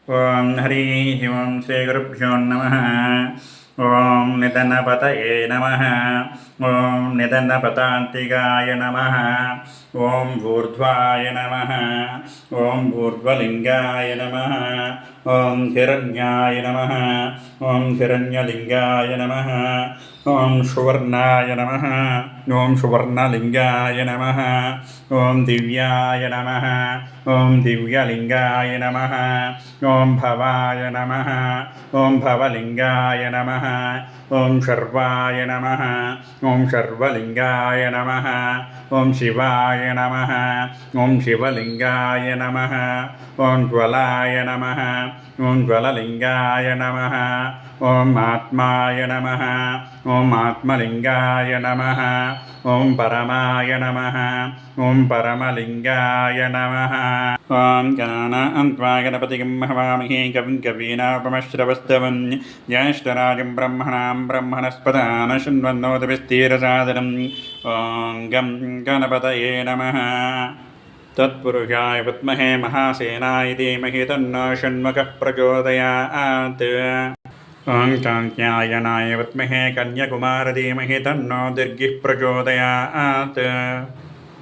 ॐ हरिः ॐ श्रीगुरुभ्यो नमः। ॐ निधनपतये नमः। ॐ निधनपतान्तिकाय नमः। ॐ ऊर्ध्वाय नमः। ॐ ऊर्ध्वलिङ्गाय नमः। ॐ हिरण्याय नमः। ॐ हिरण्यलिङ्गाय नमः। ॐ सुवर्णाय नमः। ॐ सुवर्णलिङ्गाय नमः। ॐ दिव्याय नमः। ॐ दिव्यलिङ्गाय नमः। ॐ भवाय नमः। ॐ भवलिङ्गाय नमः। ॐ शर्वाय नमः। ॐ शर्वलिङ्गाय नमः। ॐ शिवाय नमः। ॐ शिवलिङ्गाय नमः। ॐ ज्वलाय नमः। ॐ ज्वललिङ्गाय नमः। ॐ आत्माय नमः। ॐ आत्मलिङ्गाय नमः। ॐ परमाय नमः। ॐ परमलिङ्गाय नमः। ॐ गणानान्त्वा गणपतिं हवामहे कविं कवीनापमश्रवस्तवं ज्येष्ठराजं ब्रह्मणां ब्रह्मणस्पदान शृण्वन्नोतिभिस्तीरसादरम् ॐ गं गणपतये नमः। तत्पुरुषाय विद्महे महासेनाय धीमहि तन्नो षण्मुखः प्रचोदयात्। ॐ कात्यायनाय विद्महे कन्याकुमारी धीमहि तन्नो दुर्गिः प्रचोदयात्।